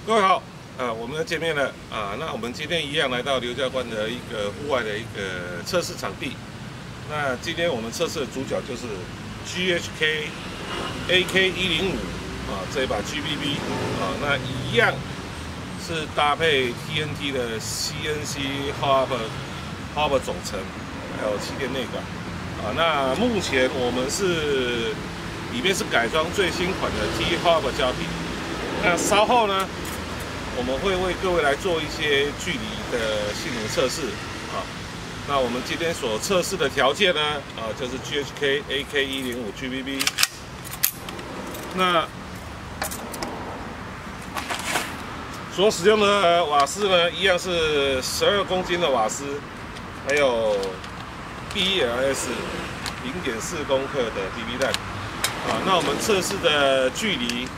各位好，我们又见面了啊。那我们今天一样来到刘教官的一个户外的一个测试场地。那今天我们测试的主角就是 GHK AK105啊这一把 GBB 啊，那一样是搭配 TNT 的 CNC Hub 总成，还有气垫内管啊。那目前我们是里面是改装最新款的 T Hub 胶皮。那稍后呢，我们会为各位来做一些距离的性能测试啊。那我们今天所测试的条件呢，就是 GHK AK105 GBB。那所使用的瓦斯呢，一样是12公斤的瓦斯，还有 BLS 0.4公克的 BB 弹啊。那我们测试的距离。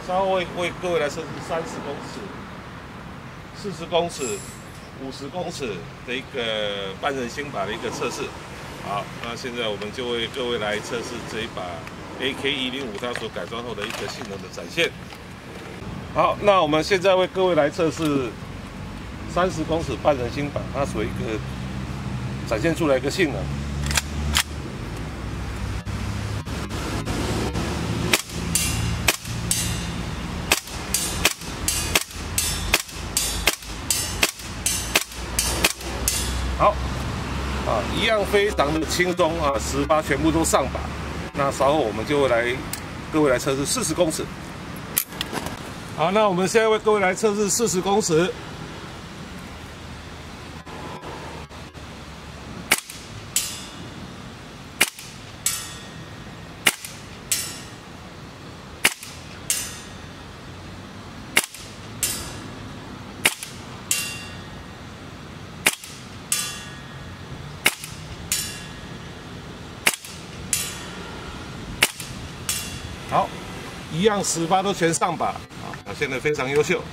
稍后为各位来测试30公尺、40公尺、50公尺的一个半人心把的一个测试。好，那现在我们就为各位来测试这一把 AK105它所改装后的一个性能的展现。好，那我们现在为各位来测试30公尺半人心把它所一个展现出来一个性能。好，一样非常的轻松18全部都上把。那稍后我们就会各位来测试40公尺。好，那我们现在为各位来测试40公尺。好，一样18都全上把啊，表现得非常优秀。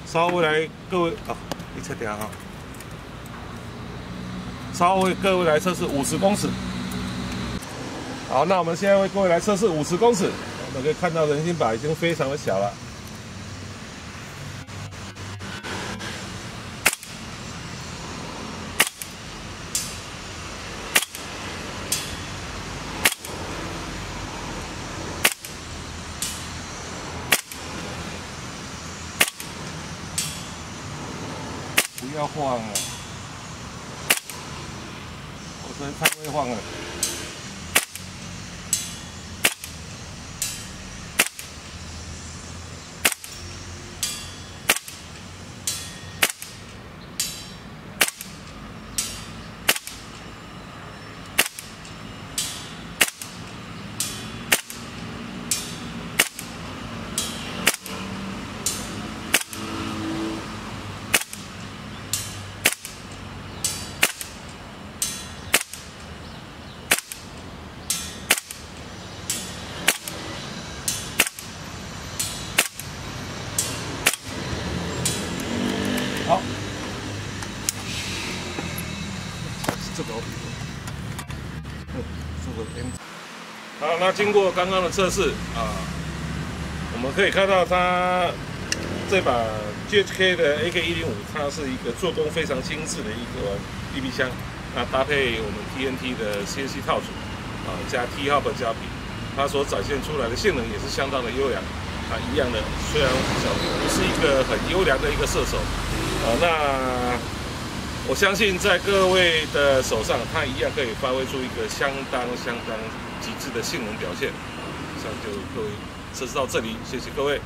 稍后来各位你测点哈，稍后为各位来测试50公尺。好，那我们现在为各位来测试50公尺。我们可以看到人心把已经非常的小了。不要晃了，我真太会晃了。好，这个好，那经过刚刚的测试我们可以看到它这把 GHK 的 AK105，它是一个做工非常精致的一个 BB 枪，那搭配我们 TNT 的 CNC 套组加 T Hub 胶皮，它所展现出来的性能也是相当的优良一样的，虽然不是一个很优良的一个射手。那我相信在各位的手上，它一样可以发挥出一个相当极致的性能表现。以上就各位测试到这里，谢谢各位。